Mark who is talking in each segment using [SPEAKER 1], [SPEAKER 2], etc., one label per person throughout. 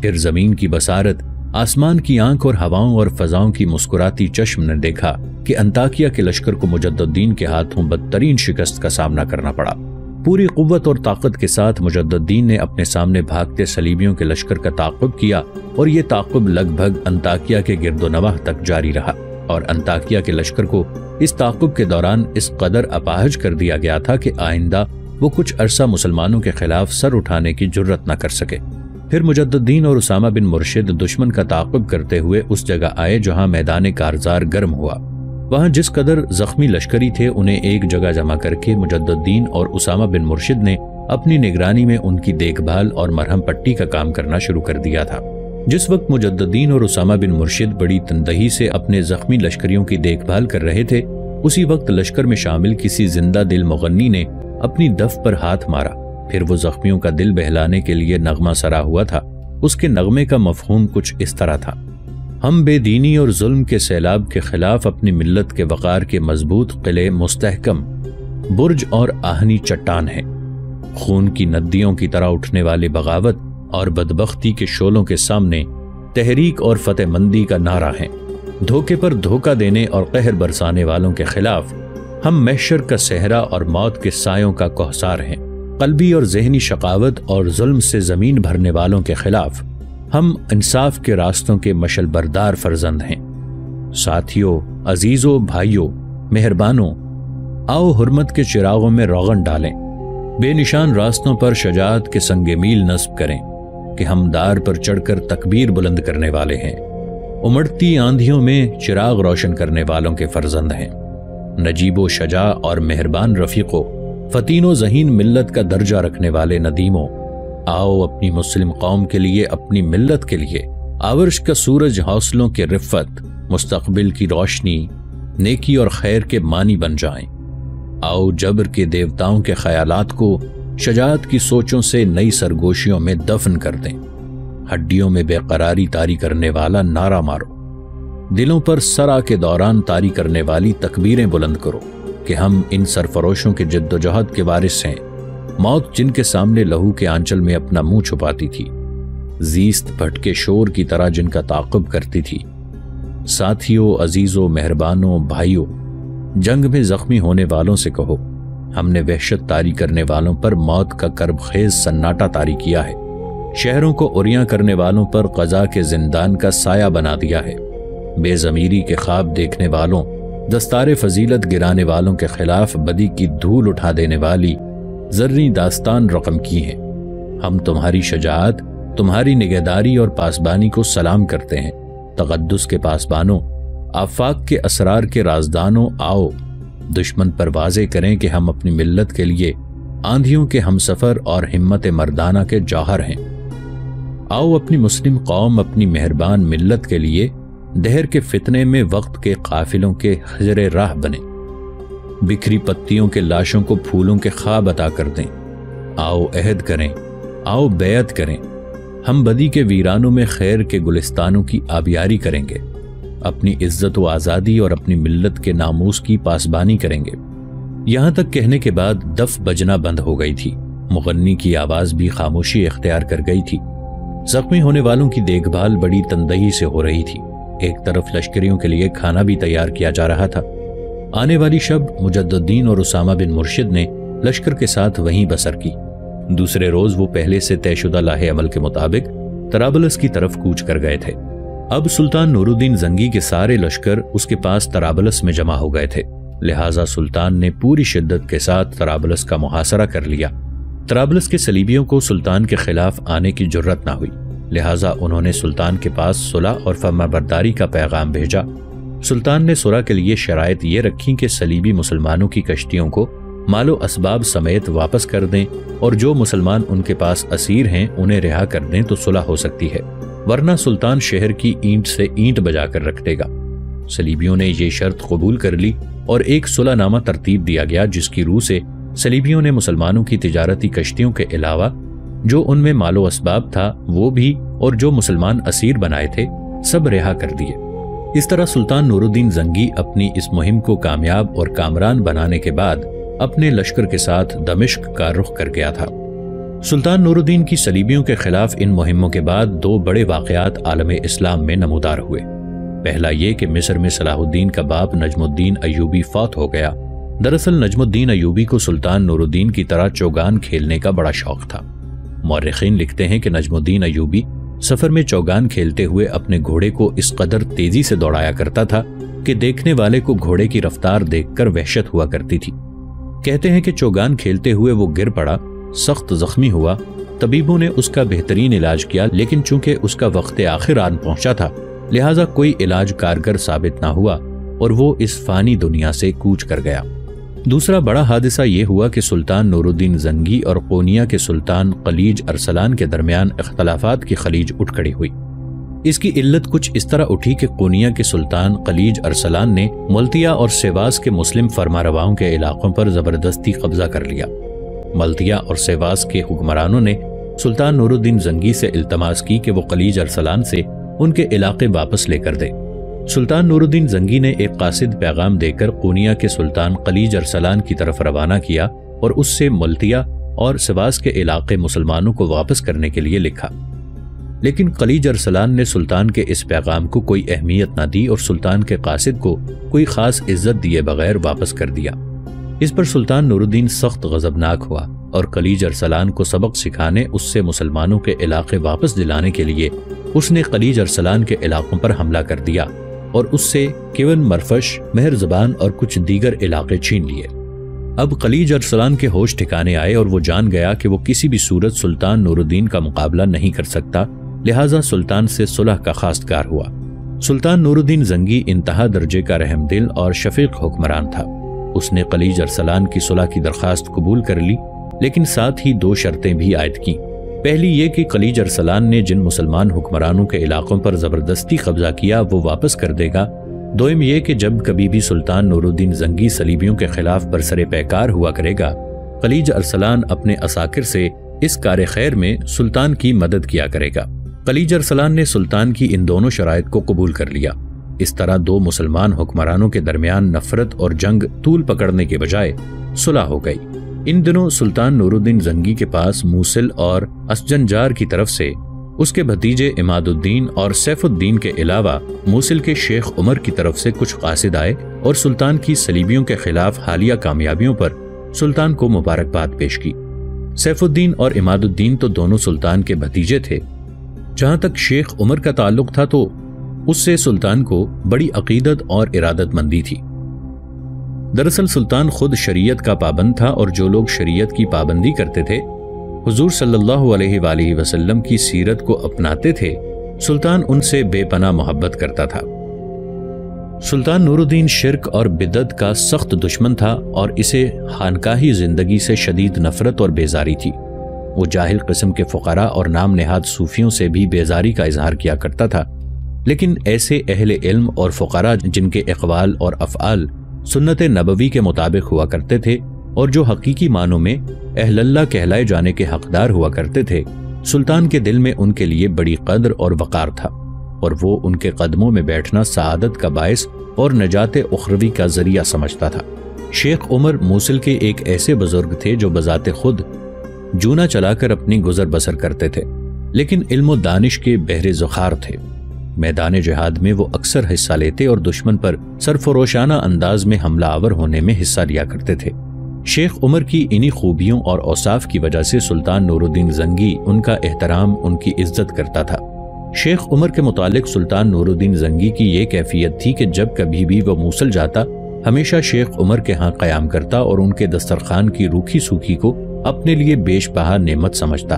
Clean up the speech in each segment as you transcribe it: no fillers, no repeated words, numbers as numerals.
[SPEAKER 1] پھر زمین کی بصارت، آسمان کی آنکھ اور ہواؤں اور فضاؤں کی مسکراتی چشم نے دیکھا کہ انطاکیہ کے لشکر کو مجد الدین کے ہاتھوں بدترین شکست کا سامنا کرنا پڑا۔ پوری قوت اور طاقت کے ساتھ مجد الدین نے اپنے سامنے بھاگتے صلیبیوں کے لشکر کا تعاقب کیا، اور یہ تعاقب لگ بھگ انطاکیہ کے گرد و نواح تک جاری رہا، اور انطاکیہ کے لشکر کو اس تعاقب کے دوران اس قدر اپاہج کر دیا گیا تھا کہ آئندہ وہ کچھ عرصہ مسلمانوں کے خلاف سر اٹھانے کی جرت نہ کر سکے۔ پھر مجد الدین اور اسامہ بن مرشد دشمن کا تعاقب کرتے ہوئے اس جگہ آئے جہاں میدان کارزار گرم ہوا۔ وہاں جس قدر زخمی لشکری تھے انہیں ایک جگہ جمع کر کے مجد الدین اور اسامہ بن مرشد نے اپنی نگرانی میں ان کی دیکھ بھال اور مرہم پٹی کا کام کرنا شروع کر دیا تھا۔ جس وقت مجد الدین اور اسامہ بن مرشد بڑی تندہی سے اپنے زخمی لشکریوں کی دیکھ بھال کر رہے تھے، اسی وقت لشکر میں شامل کسی زندہ دل مغنی نے اپنی دف پر ہاتھ مارا۔ پھر وہ زخمیوں کا دل بہلانے کے لیے نغمہ سرا ہوا تھا۔ اس کے نغمے کا مفہوم کچھ اس طرح تھا: ہم بے دینی اور ظلم کے سیلاب کے خلاف اپنی ملت کے وقار کے مضبوط قلعے مستحکم برج اور آہنی چٹان ہیں، خون کی ندیوں کی طرح اٹھنے والے بغاوت اور بدبختی کے شعلوں کے سامنے تحریک اور فتح مندی کا نعرہ ہیں، دھوکے پر دھوکہ دینے اور قہر برسانے والوں کے خلاف ہم محشر کا صحرا اور موت کے سایوں کا کوثار ہیں، قلبی اور ذہنی شقاوت اور ظلم سے زمین بھرنے والوں کے خلاف ہم انصاف کے راستوں کے مشل بردار فرزند ہیں۔ ساتھیوں، عزیزوں، بھائیوں، مہربانوں، آؤ حرمت کے چراغوں میں روغن ڈالیں، بے نشان راستوں پر شجاعت کے سنگ میل نصب کریں کہ ہم دار پر چڑھ کر تکبیر بلند کرنے والے ہیں، امڑتی آندھیوں میں چراغ روشن کرنے والوں کے فرزند ہیں۔ نجیب و شجاع اور مہربان رفیقوں، فتین و ذہین ملت کا درجہ رکھنے والے ندیموں، آؤ اپنی مسلم قوم کے لیے، اپنی ملت کے لیے آورش کا سورج حوصلوں کے رفت، مستقبل کی روشنی، نیکی اور خیر کے مانی بن جائیں۔ آؤ جبر کے دیوتاؤں کے خیالات کو شجاعت کی سوچوں سے نئی سرگوشیوں میں دفن کر دیں، ہڈیوں میں بے قراری طاری کرنے والا نعرہ مارو، دلوں پر سرا کے دوران طاری کرنے والی تکبیریں بلند کرو کہ ہم ان سرفروشوں کے جد و جہد کے وارث ہیں، موت جن کے سامنے لہو کے آنچل میں اپنا منہ چھپاتی تھی، زیست بھٹکے شور کی طرح جن کا تعاقب کرتی تھی۔ ساتھیوں، عزیزوں، مہربانوں، بھائیوں، جنگ میں زخمی ہونے والوں سے کہو، ہم نے وحشت طاری کرنے والوں پر موت کا کرب خیز سناٹا طاری کیا ہے، شہروں کو عریاں کرنے والوں پر قضا کے زندان کا سایہ بنا دیا ہے، بے ضمیری کے خواب دیکھنے والوں، دستار فضیلت گرانے والوں کے خلاف بدی کی دھول اٹھا دینے والی زرعی داستان رقم کی ہیں۔ ہم تمہاری شجاعت، تمہاری نگہداری اور پاسبانی کو سلام کرتے ہیں۔ تقدس کے پاسبانوں، آفاق کے اسرار کے رازدانوں، آؤ دشمن پر واضح کریں کہ ہم اپنی ملت کے لیے آندھیوں کے ہمسفر اور ہمت مردانہ کے جوہر ہیں۔ آؤ اپنی مسلم قوم، اپنی مہربان ملت کے لیے دہر کے فتنے میں وقت کے قافلوں کے حجر راہ بنیں، بکھری پتیوں کے لاشوں کو پھولوں کے خواب عطا کر دیں۔ آؤ عہد کریں، آؤ بیعت کریں، ہم بدی کے ویرانوں میں خیر کے گلستانوں کی آبیاری کریں گے، اپنی عزت و آزادی اور اپنی ملت کے ناموس کی پاسبانی کریں گے۔ یہاں تک کہنے کے بعد دف بجنا بند ہو گئی تھی، مغنی کی آواز بھی خاموشی اختیار کر گئی تھی۔ زخمی ہونے والوں کی دیکھ بھال بڑی تندہی سے ہو رہی تھی۔ ایک طرف لشکریوں کے لیے کھانا بھی تیار کیا جا رہا تھا۔ آنے والی شب مجد الدین اور اسامہ بن مرشد نے لشکر کے ساتھ وہیں بسر کی۔ دوسرے روز وہ پہلے سے طے شدہ لاہ عمل کے مطابق طرابلس کی طرف کوچ کر گئے تھے۔ اب سلطان نور الدین زنگی کے سارے لشکر اس کے پاس طرابلس میں جمع ہو گئے تھے، لہٰذا سلطان نے پوری شدت کے ساتھ طرابلس کا محاصرہ کر لیا۔ طرابلس کے صلیبیوں کو سلطان کے خلاف آنے کی جرت نہ ہوئی، لہٰذا انہوں نے سلطان کے پاس صلح اور فرمانبرداری کا پیغام بھیجا۔ سلطان نے صلح کے لیے شرائط یہ رکھی کہ صلیبی مسلمانوں کی کشتیوں کو مال و اسباب سمیت واپس کر دیں، اور جو مسلمان ان کے پاس اسیر ہیں انہیں رہا کر دیں تو صلح ہو سکتی ہے، ورنہ سلطان شہر کی اینٹ سے اینٹ بجا کر رکھ دے گا۔ صلیبیوں نے یہ شرط قبول کر لی اور ایک صلح نامہ ترتیب دیا گیا، جس کی روح سے صلیبیوں نے مسلمانوں کی تجارتی کشتیوں کے علاوہ جو ان میں مال و اسباب تھا وہ بھی، اور جو مسلمان اسیر بنائے تھے سب رہا کر دیے۔ اس طرح سلطان نور الدین زنگی اپنی اس مہم کو کامیاب اور کامران بنانے کے بعد اپنے لشکر کے ساتھ دمشق کا رخ کر گیا تھا۔ سلطان نور الدین کی صلیبیوں کے خلاف ان مہموں کے بعد دو بڑے واقعات عالم اسلام میں نمودار ہوئے۔ پہلا یہ کہ مصر میں صلاح الدین کا باپ نجم الدین ایوبی فوت ہو گیا۔ دراصل نجم الدین ایوبی کو سلطان نور الدین کی طرح چوگان کھیلنے کا بڑا شوق تھا۔ مورخین لکھتے ہیں کہ نجم الدین ایوبی سفر میں چوگان کھیلتے ہوئے اپنے گھوڑے کو اس قدر تیزی سے دوڑایا کرتا تھا کہ دیکھنے والے کو گھوڑے کی رفتار دیکھ کر وحشت ہوا کرتی تھی۔ کہتے ہیں کہ چوگان کھیلتے ہوئے وہ گر پڑا، سخت زخمی ہوا۔ طبیبوں نے اس کا بہترین علاج کیا، لیکن چونکہ اس کا وقت آخر آن پہنچا تھا لہٰذا کوئی علاج کارگر ثابت نہ ہوا اور وہ اس فانی دنیا سے کوچ کر گیا۔ دوسرا بڑا حادثہ یہ ہوا کہ سلطان نور الدین زنگی اور قونیہ کے سلطان قلیج ارسلان کے درمیان اختلافات کی خلیج اٹھ کھڑی ہوئی۔ اس کی علت کچھ اس طرح اٹھی کہ قونیہ کے سلطان قلیج ارسلان نے ملتیا اور سیواس کے مسلم فرمانرواؤں کے علاقوں پر زبردستی قبضہ کر لیا۔ ملتیا اور سیواس کے حکمرانوں نے سلطان نور الدین زنگی سے التماس کی کہ وہ قلیج ارسلان سے ان کے علاقے واپس لے کر دے۔ سلطان نور الدین زنگی نے ایک قاصد پیغام دے کر قونیہ کے سلطان قلیج ارسلان کی طرف روانہ کیا اور اس سے ملتیا اور سیواس کے علاقے مسلمانوں کو واپس کرنے کے لیے لکھا، لیکن قلیج ارسلان نے سلطان کے اس پیغام کو کوئی اہمیت نہ دی اور سلطان کے قاصد کو کوئی خاص عزت دیے بغیر واپس کر دیا۔ اس پر سلطان نور الدین سخت غضبناک ہوا اور قلیج ارسلان کو سبق سکھانے اس سے مسلمانوں کے علاقے واپس دلانے کے لیے اس نے قلیج ارسلان کے علاقوں پر حملہ کر دیا اور اس سے کیون مرفش، مہر زبان اور کچھ دیگر علاقے چھین لیے۔ اب قلیج ارسلان کے ہوش ٹھکانے آئے اور وہ جان گیا کہ وہ کسی بھی صورت سلطان نور الدین کا مقابلہ نہیں کر سکتا، لہٰذا سلطان سے صلح کا خواستگار ہوا۔ سلطان نور الدین زنگی انتہا درجے کا رحم دل اور شفیق حکمران تھا۔ اس نے قلیج ارسلان کی صلح کی درخواست قبول کر لی، لیکن ساتھ ہی دو شرطیں بھی عائد کیں۔ پہلی یہ کہ قلیج ارسلان نے جن مسلمان حکمرانوں کے علاقوں پر زبردستی قبضہ کیا وہ واپس کر دے گا۔ دوم یہ کہ جب کبھی بھی سلطان نور الدین زنگی صلیبیوں کے خلاف برسر پیکار ہوا کرے گا، قلیج ارسلان اپنے عساکر سے اس کار خیر میں سلطان کی مدد کیا کرے گا۔ قلیج ارسلان نے سلطان کی ان دونوں شرائط کو قبول کر لیا۔ اس طرح دو مسلمان حکمرانوں کے درمیان نفرت اور جنگ طول پکڑنے کے بجائے صلح ہو گئی۔ ان دنوں سلطان نور الدین زنگی کے پاس موصل اور اسجنجار کی طرف سے اس کے بھتیجے عماد الدین اور سیف الدین کے علاوہ موصل کے شیخ عمر کی طرف سے کچھ قاصد آئے اور سلطان کی صلیبیوں کے خلاف حالیہ کامیابیوں پر سلطان کو مبارکباد پیش کی۔ سیف الدین اور عماد الدین تو دونوں سلطان کے بھتیجے تھے۔ جہاں تک شیخ عمر کا تعلق تھا تو اس سے سلطان کو بڑی عقیدت اور ارادت مندی تھی۔ دراصل سلطان خود شریعت کا پابند تھا اور جو لوگ شریعت کی پابندی کرتے تھے، حضور صلی اللہ علیہ وآلہ وسلم کی سیرت کو اپناتے تھے، سلطان ان سے بے پناہ محبت کرتا تھا۔ سلطان نور الدین شرک اور بدعت کا سخت دشمن تھا اور اسے خانقاہی زندگی سے شدید نفرت اور بیزاری تھی۔ وہ جاہل قسم کے فقراء اور نام نہاد صوفیوں سے بھی بیزاری کا اظہار کیا کرتا تھا، لیکن ایسے اہل علم اور فقراء جن کے اقوال اور افعال سنت نبوی کے مطابق ہوا کرتے تھے اور جو حقیقی معنوں میں اہل اللہ کہلائے جانے کے حقدار ہوا کرتے تھے، سلطان کے دل میں ان کے لیے بڑی قدر اور وقار تھا اور وہ ان کے قدموں میں بیٹھنا سعادت کا باعث اور نجات اخروی کا ذریعہ سمجھتا تھا۔ شیخ عمر موصل کے ایک ایسے بزرگ تھے جو بذات خود جونا چلا کر اپنی گزر بسر کرتے تھے، لیکن علم و دانش کے بحر ذخار تھے۔ میدان جہاد میں وہ اکثر حصہ لیتے اور دشمن پر سرفروشانہ انداز میں حملہ آور ہونے میں حصہ لیا کرتے تھے۔ شیخ عمر کی انہی خوبیوں اور اوصاف کی وجہ سے سلطان نور الدین زنگی ان کا احترام، ان کی عزت کرتا تھا۔ شیخ عمر کے متعلق سلطان نور الدین زنگی کی یہ کیفیت تھی کہ جب کبھی بھی وہ موصل جاتا ہمیشہ شیخ عمر کے ہاں قیام کرتا اور ان کے دسترخوان کی روکھی سوکھی کو اپنے لیے بیش بہا نعمت سمجھتا۔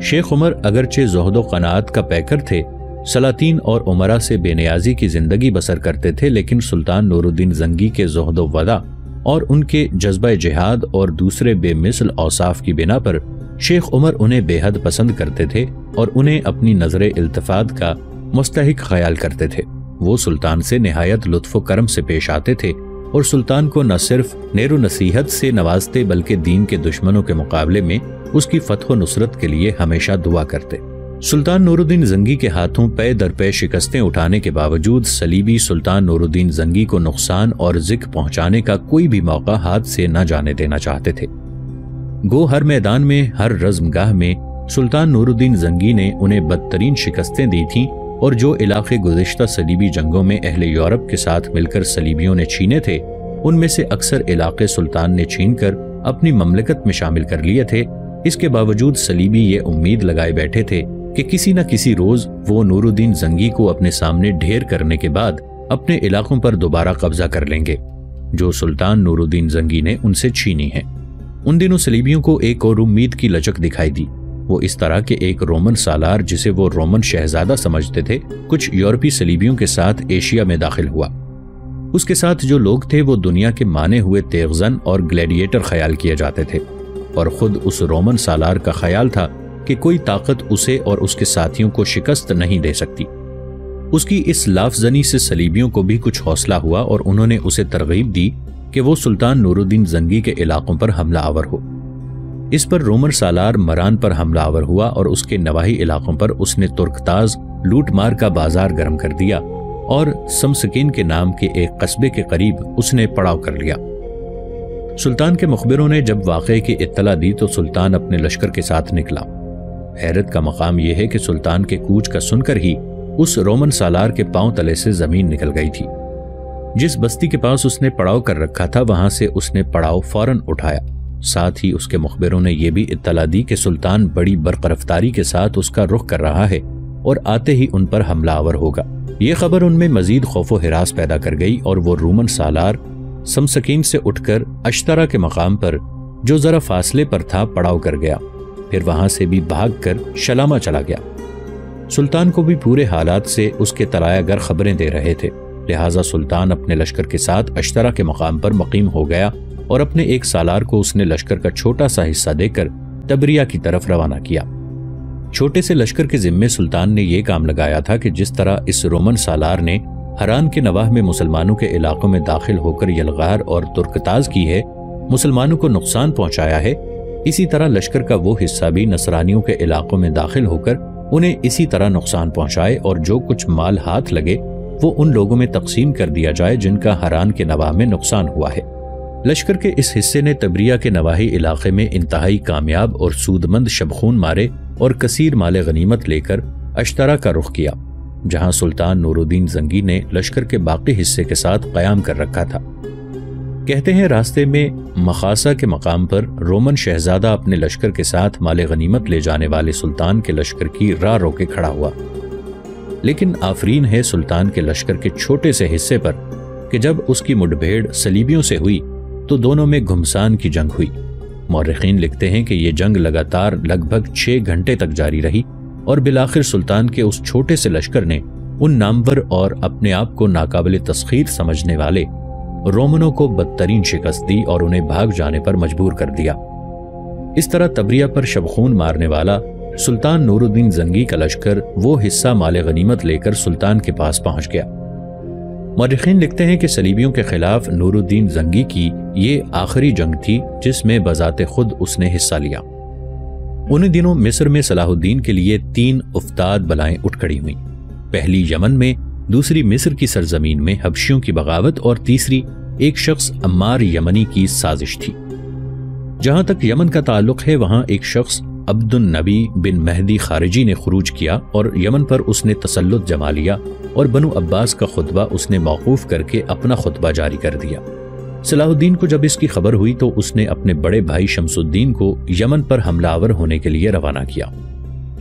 [SPEAKER 1] شیخ عمر اگرچہ زہد و قناعت کا پیکر تھے، سلاطین اور امراء سے بے نیازی کی زندگی بسر کرتے تھے، لیکن سلطان نور الدین زنگی کے زہد و وداع اور ان کے جذبہ جہاد اور دوسرے بے مثل اوصاف کی بنا پر شیخ عمر انہیں بے حد پسند کرتے تھے اور انہیں اپنی نظر التفات کا مستحق خیال کرتے تھے۔ وہ سلطان سے نہایت لطف و کرم سے پیش آتے تھے اور سلطان کو نہ صرف نیر و نصیحت سے نوازتے بلکہ دین کے دشمنوں کے مقابلے میں اس کی فتح و نصرت کے لیے ہمیشہ دعا کرتے۔ سلطان نور الدین زنگی کے ہاتھوں پے در پے شکستیں اٹھانے کے باوجود صلیبی سلطان نور الدین زنگی کو نقصان اور ذک پہنچانے کا کوئی بھی موقع ہاتھ سے نہ جانے دینا چاہتے تھے۔ گو ہر میدان میں، ہر رزم گاہ میں سلطان نور الدین زنگی نے انہیں بدترین شکستیں دی تھیں، اور جو علاقے گزشتہ صلیبی جنگوں میں اہل یورپ کے ساتھ مل کر صلیبیوں نے چھینے تھے، ان میں سے اکثر علاقے سلطان نے چھین کر اپنی مملکت میں شامل کر لیے تھے۔ اس کے باوجود صلیبی یہ امید لگائے بیٹھے تھے کہ کسی نہ کسی روز وہ نور الدین زنگی کو اپنے سامنے ڈھیر کرنے کے بعد اپنے علاقوں پر دوبارہ قبضہ کر لیں گے، جو سلطان نور الدین زنگی نے ان سے چھینی ہیں۔ ان دنوں صلیبیوں کو ایک اور امید کی لچک دکھائی دی، وہ اس طرح کہ ایک رومن سالار جسے وہ رومن شہزادہ سمجھتے تھے، کچھ یورپی صلیبیوں کے ساتھ ایشیا میں داخل ہوا۔ اس کے ساتھ جو لوگ تھے وہ دنیا کے مانے ہوئے تیغزن اور گلیڈیٹر خیال کیے جاتے تھے، اور خود اس رومن سالار کا خیال تھا کہ کوئی طاقت اسے اور اس کے ساتھیوں کو شکست نہیں دے سکتی۔ اس کی اس لافزنی سے صلیبیوں کو بھی کچھ حوصلہ ہوا، اور انہوں نے اسے ترغیب دی کہ وہ سلطان نور الدین زنگی کے علاقوں پر حملہ آور ہو۔ اس پر رومن سالار مران پر حملہ آور ہوا، اور اس کے نواحی علاقوں پر اس نے ترکتاز لوٹ مار کا بازار گرم کر دیا، اور سمسکین کے نام کے ایک قصبے کے قریب اس نے پڑاؤ کر لیا۔ سلطان کے مخبروں نے جب واقعے کی اطلاع دی تو سلطان اپنے لشکر کے ساتھ نکلا۔ حیرت کا مقام یہ ہے کہ سلطان کے کوچ کا سن کر ہی اس رومن سالار کے پاؤں تلے سے زمین نکل گئی تھی۔ جس بستی کے پاس اس نے پڑاؤ کر رکھا تھا وہاں سے اس نے پڑاؤ فوراً اٹھایا۔ ساتھ ہی اس کے مخبروں نے یہ بھی اطلاع دی کہ سلطان بڑی برق رفتاری کے ساتھ اس کا رخ کر رہا ہے اور آتے ہی ان پر حملہ آور ہوگا۔ یہ خبر ان میں مزید خوف و ہراس پیدا کر گئی، اور وہ رومن سالار سمسکین سے اٹھ کر اشترا کے مقام پر جو ذرا فاصلے پر تھا پڑاؤ کر گیا، پھر وہاں سے بھی بھاگ کر شلامہ چلا گیا۔ سلطان کو بھی پورے حالات سے اس کے طلایہ گر خبریں دے رہے تھے، لہٰذا سلطان اپنے لشکر کے ساتھ اشترا کے مقام پر مقیم ہو گیا، اور اپنے ایک سالار کو اس نے لشکر کا چھوٹا سا حصہ دے کر تبریہ کی طرف روانہ کیا۔ چھوٹے سے لشکر کے ذمے سلطان نے یہ کام لگایا تھا کہ جس طرح اس رومن سالار نے ہران کے نواح میں مسلمانوں کے علاقوں میں داخل ہو کر یلغار اور ترکتاز کی ہے، مسلمانوں کو نقصان پہنچایا ہے، اسی طرح لشکر کا وہ حصہ بھی نصرانیوں کے علاقوں میں داخل ہو کر انہیں اسی طرح نقصان پہنچائے، اور جو کچھ مال ہاتھ لگے وہ ان لوگوں میں تقسیم کر دیا جائے جن کا ہران کے نواح میں نقصان ہوا ہے۔ لشکر کے اس حصے نے تبریہ کے نواحی علاقے میں انتہائی کامیاب اور سودمند شبخون مارے اور کثیر مال غنیمت لے کر اشترا کا رخ کیا، جہاں سلطان نور الدین زنگی نے لشکر کے باقی حصے کے ساتھ قیام کر رکھا تھا۔ کہتے ہیں راستے میں مخاسا کے مقام پر رومن شہزادہ اپنے لشکر کے ساتھ مال غنیمت لے جانے والے سلطان کے لشکر کی راہ روکے کھڑا ہوا، لیکن آفرین ہے سلطان کے لشکر کے چھوٹے سے حصے پر کہ جب اس کی مڈ بھیڑ صلیبیوں سے ہوئی تو دونوں میں گھمسان کی جنگ ہوئی۔ مورخین لکھتے ہیں کہ یہ جنگ لگاتار لگ بھگ 6 گھنٹے تک جاری رہی، اور بالآخر سلطان کے اس چھوٹے سے لشکر نے ان نامور اور اپنے آپ کو ناقابل تسخیر سمجھنے والے رومنوں کو بدترین شکست دی اور انہیں بھاگ جانے پر مجبور کر دیا۔ اس طرح تبریہ پر شبخون مارنے والا سلطان نور الدین زنگی کا لشکر وہ حصہ مال غنیمت لے کر سلطان کے پاس پہنچ گیا۔ مورخین لکھتے ہیں کہ صلیبیوں کے خلاف نور الدین زنگی کی یہ آخری جنگ تھی جس میں بذات خود اس نے حصہ لیا۔ انہی دنوں مصر میں صلاح الدین کے لیے 3 افتاد بلائیں اٹھ کھڑی ہوئیں، پہلی یمن میں، دوسری مصر کی سرزمین میں حبشیوں کی بغاوت، اور تیسری ایک شخص عمار یمنی کی سازش تھی۔ جہاں تک یمن کا تعلق ہے وہاں ایک شخص عبد النبی بن مہدی خارجی نے خروج کیا، اور یمن پر اس نے تسلط جما لیا، اور بنو عباس کا خطبہ اس نے موقوف کر کے اپنا خطبہ جاری کر دیا۔ صلاح الدین کو جب اس کی خبر ہوئی تو اس نے اپنے بڑے بھائی شمس الدین کو یمن پر حملہ آور ہونے کے لیے روانہ کیا۔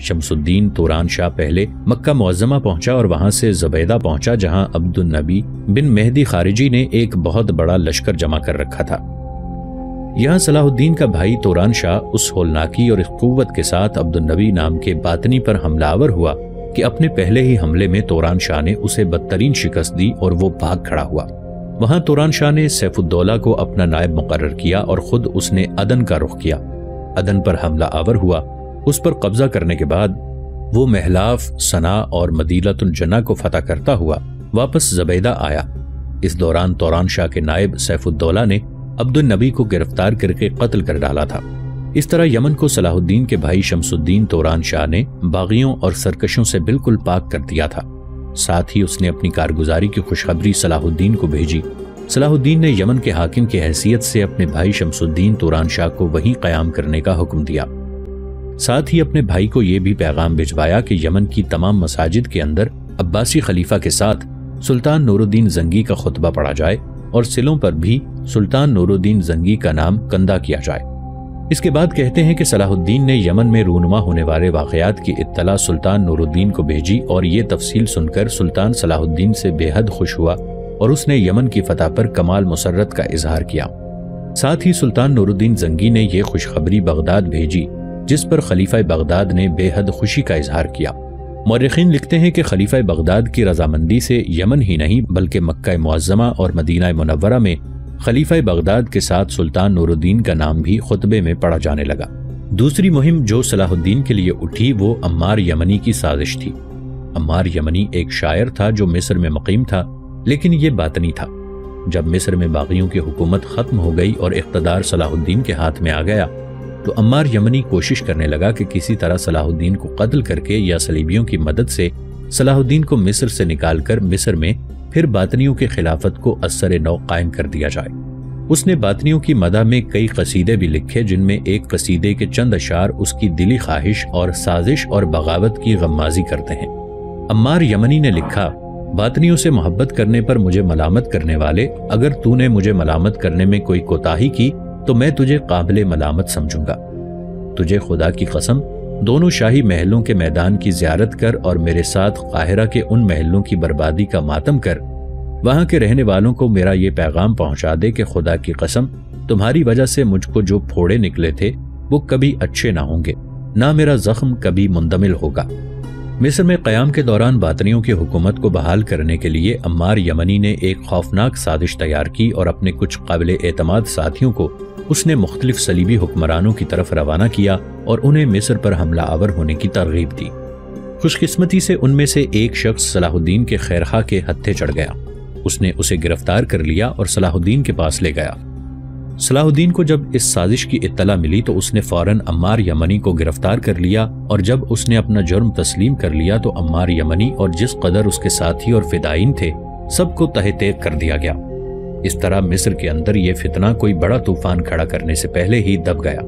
[SPEAKER 1] شمس الدین توران شاہ پہلے مکہ معظمہ پہنچا اور وہاں سے زبیدہ پہنچا، جہاں عبد النبی بن مہدی خارجی نے ایک بہت بڑا لشکر جمع کر رکھا تھا۔ یہاں صلاح الدین کا بھائی توران شاہ اس ہولناکی اور اس قوت کے ساتھ عبد النبی نام کے باطنی پر حملہ آور ہوا کہ اپنے پہلے ہی حملے میں توران شاہ نے اسے بدترین شکست دی اور وہ بھاگ کھڑا ہوا۔ وہاں توران شاہ نے سیف الدولہ کو اپنا نائب مقرر کیا اور خود اس نے عدن کا رخ کیا۔ عدن پر حملہ آور ہوا، اس پر قبضہ کرنے کے بعد وہ محلاف، صنع اور مدینۃ الجنہ کو فتح کرتا ہوا واپس زبیدہ آیا۔ اس دوران توران شاہ کے نائب سیف الدولہ نے عبد النبی کو گرفتار کر کے قتل کر ڈالا تھا۔ اس طرح یمن کو صلاح الدین کے بھائی شمس الدین توران شاہ نے باغیوں اور سرکشوں سے بالکل پاک کر دیا تھا۔ ساتھ ہی اس نے اپنی کارگزاری کی خوشخبری صلاح الدین کو بھیجی۔ صلاح الدین نے یمن کے حاکم کی حیثیت سے اپنے بھائی شمس الدین توران شاہ کو وہیں قیام کرنے کا حکم دیا۔ ساتھ ہی اپنے بھائی کو یہ بھی پیغام بھجوایا کہ یمن کی تمام مساجد کے اندر عباسی خلیفہ کے ساتھ سلطان نور الدین زنگی کا خطبہ پڑھا جائے اور سلوں پر بھی سلطان نور الدین زنگی کا نام کندہ کیا جائے۔ اس کے بعد کہتے ہیں کہ صلاح الدین نے یمن میں رونما ہونے والے واقعات کی اطلاع سلطان نور الدین کو بھیجی اور یہ تفصیل سن کر سلطان صلاح الدین سے بے حد خوش ہوا اور اس نے یمن کی فتح پر کمال مسرت کا اظہار کیا۔ ساتھ ہی سلطان نور الدین زنگی نے یہ خوشخبری بغداد بھیجی، جس پر خلیفہ بغداد نے بے حد خوشی کا اظہار کیا۔ مورخین لکھتے ہیں کہ خلیفہ بغداد کی رضامندی سے یمن ہی نہیں بلکہ مکہ معظمہ اور مدینہ منورہ میں خلیفہ بغداد کے ساتھ سلطان نور الدین کا نام بھی خطبے میں پڑھا جانے لگا۔ دوسری مہم جو صلاح الدین کے لیے اٹھی وہ عمار یمنی کی سازش تھی۔ عمار یمنی ایک شاعر تھا جو مصر میں مقیم تھا، لیکن یہ باطنی تھا۔ جب مصر میں باغیوں کی حکومت ختم ہو گئی اور اقتدار صلاح الدین کے ہاتھ میں آ گیا تو عمار یمنی کوشش کرنے لگا کہ کسی طرح صلاح الدین کو قتل کر کے یا صلیبیوں کی مدد سے صلاح الدین کو مصر سے نکال کر مصر میں پھر باطنیوں کی خلافت کو اثر نو قائم کر دیا جائے۔ اس نے باطنیوں کی مدح میں کئی قصیدے بھی لکھے، جن میں ایک قصیدے کے چند اشعار اس کی دلی خواہش اور سازش اور بغاوت کی غمازی کرتے ہیں۔ عمار یمنی نے لکھا، باطنیوں سے محبت کرنے پر مجھے ملامت کرنے والے، اگر تو نے مجھے ملامت کرنے میں کوئی کوتاہی کی تو میں تجھے قابل ملامت سمجھوں گا۔ تجھے خدا کی قسم دونوں شاہی محلوں کے میدان کی زیارت کر اور میرے ساتھ قاہرہ کے ان محلوں کی بربادی کا ماتم کر، وہاں کے رہنے والوں کو میرا یہ پیغام پہنچا دے کہ خدا کی قسم تمہاری وجہ سے مجھ کو جو پھوڑے نکلے تھے وہ کبھی اچھے نہ ہوں گے، نہ میرا زخم کبھی مندمل ہوگا۔ مصر میں قیام کے دوران باطنیوں کی حکومت کو بحال کرنے کے لیے عمار یمنی نے ایک خوفناک سازش تیار کی اور اپنے کچھ قابل اعتماد ساتھیوں کو اس نے مختلف صلیبی حکمرانوں کی طرف روانہ کیا اور انہیں مصر پر حملہ آور ہونے کی ترغیب دی۔ خوش قسمتی سے ان میں سے ایک شخص صلاح الدین کے خیرخواہ کے ہتھے چڑھ گیا۔ اس نے اسے گرفتار کر لیا اور صلاح الدین کے پاس لے گیا۔ صلاح الدین کو جب اس سازش کی اطلاع ملی تو اس نے فوراً عمار یمنی کو گرفتار کر لیا، اور جب اس نے اپنا جرم تسلیم کر لیا تو عمار یمنی اور جس قدر اس کے ساتھی اور فدائین تھے سب کو تہہ تیغ کر دیا گیا۔ اس طرح مصر کے اندر یہ فتنہ کوئی بڑا طوفان کھڑا کرنے سے پہلے ہی دب گیا۔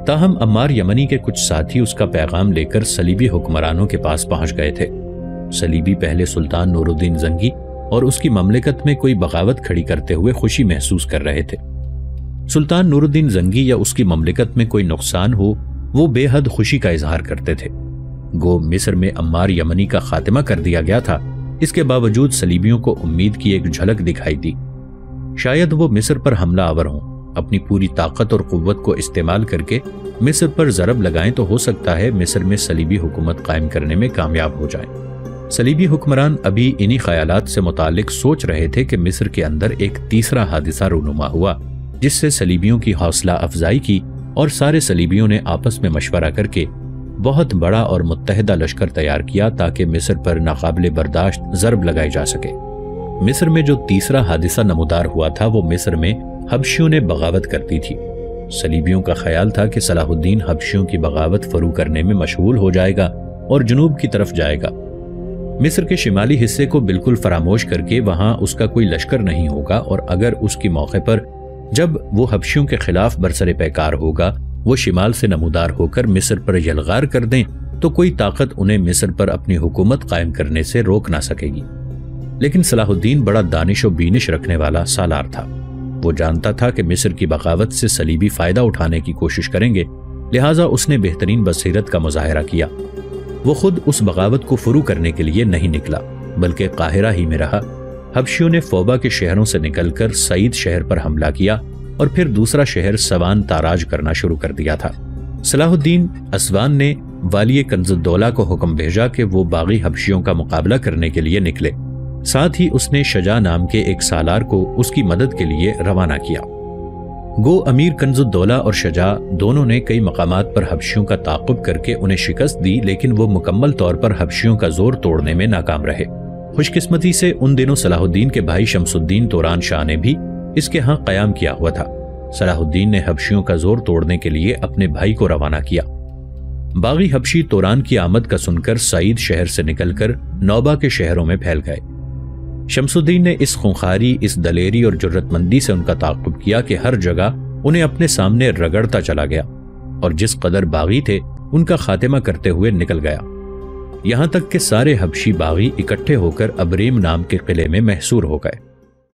[SPEAKER 1] تاہم عمار یمنی کے کچھ ساتھی اس کا پیغام لے کر صلیبی حکمرانوں کے پاس پہنچ گئے تھے۔ صلیبی پہلے سلطان نور الدین زنگی اور اس کی مملکت میں کوئی بغاوت کھڑی کرتے ہوئے خوشی محسوس کر رہے تھے۔ سلطان نور الدین زنگی یا اس کی مملکت میں کوئی نقصان ہو وہ بے حد خوشی کا اظہار کرتے تھے۔ گو مصر میں عمار یمنی کا خاتمہ کر دیا گیا تھا، اس کے باوجود صلیبیوں کو امید کی ایک جھلک دکھائی دی۔ شاید وہ مصر پر حملہ آور ہوں، اپنی پوری طاقت اور قوت کو استعمال کر کے مصر پر ضرب لگائیں تو ہو سکتا ہے مصر میں صلیبی حکومت قائم کرنے میں کامیاب ہو جائیں۔ صلیبی حکمران ابھی انہی خیالات سے متعلق سوچ رہے تھے کہ مصر کے اندر ایک تیسرا حادثہ رونما ہوا، جس سے صلیبیوں کی حوصلہ افزائی کی اور سارے صلیبیوں نے آپس میں مشورہ کر کے بہت بڑا اور متحدہ لشکر تیار کیا تاکہ مصر پر ناقابل برداشت ضرب لگائی جا سکے۔ مصر میں جو تیسرا حادثہ نمودار ہوا تھا وہ مصر میں حبشیوں نے بغاوت کرتی تھی۔ صلیبیوں کا خیال تھا کہ صلاح الدین حبشیوں کی بغاوت فرو کرنے میں مشغول ہو جائے گا اور جنوب کی طرف جائے گا۔ مصر کے شمالی حصے کو بالکل فراموش کر کے وہاں اس کا کوئی لشکر نہیں ہوگا، اور اگر اس کی موقع پر جب وہ حبشیوں کے خلاف برسر پیکار ہوگا وہ شمال سے نمودار ہو کر مصر پر یلغار کر دیں تو کوئی طاقت انہیں مصر پر اپنی حکومت قائم کرنے سے روک نہ سکے گی۔ لیکن صلاح الدین بڑا دانش و بینش رکھنے والا سالار تھا۔ وہ جانتا تھا کہ مصر کی بغاوت سے صلیبی فائدہ اٹھانے کی کوشش کریں گے، لہٰذا اس نے بہترین بصیرت کا مظاہرہ کیا۔ وہ خود اس بغاوت کو فرو کرنے کے لیے نہیں نکلا بلکہ قاہرہ ہی میں رہا۔ حبشیوں نے فوبا کے شہروں سے نکل کر سعید شہر پر حملہ کیا اور پھر دوسرا شہر سوان تاراج کرنا شروع کر دیا تھا۔ صلاح الدین اسوان نے والی کنز الدولہ کو حکم بھیجا کہ وہ باغی حبشیوں کا مقابلہ کرنے کے لیے نکلے۔ ساتھ ہی اس نے شجاع نام کے ایک سالار کو اس کی مدد کے لیے روانہ کیا۔ گو امیر کنز الدولہ اور شجاع دونوں نے کئی مقامات پر حبشیوں کا تعاقب کر کے انہیں شکست دی، لیکن وہ مکمل طور پر حبشیوں کا زور توڑنے میں ناکام رہے۔ خوش قسمتی سے ان دنوں صلاح الدین کے بھائی شمس الدین توران شاہ نے بھی اس کے ہاں قیام کیا ہوا تھا۔ صلاح الدین نے حبشیوں کا زور توڑنے کے لیے اپنے بھائی کو روانہ کیا۔ باغی حبشی توران کی آمد کا سن کر سعید شہر سے نکل کر نوبہ کے شہروں میں پھیل گئے۔ شمس الدین نے اس خونخواری، اس دلیری اور جرت مندی سے ان کا تعاقب کیا کہ ہر جگہ انہیں اپنے سامنے رگڑتا چلا گیا اور جس قدر باغی تھے ان کا خاتمہ کرتے ہوئے نکل گیا، یہاں تک کہ سارے حبشی باغی اکٹھے ہو کر ابریم نام کے قلعے میں محصور ہو گئے۔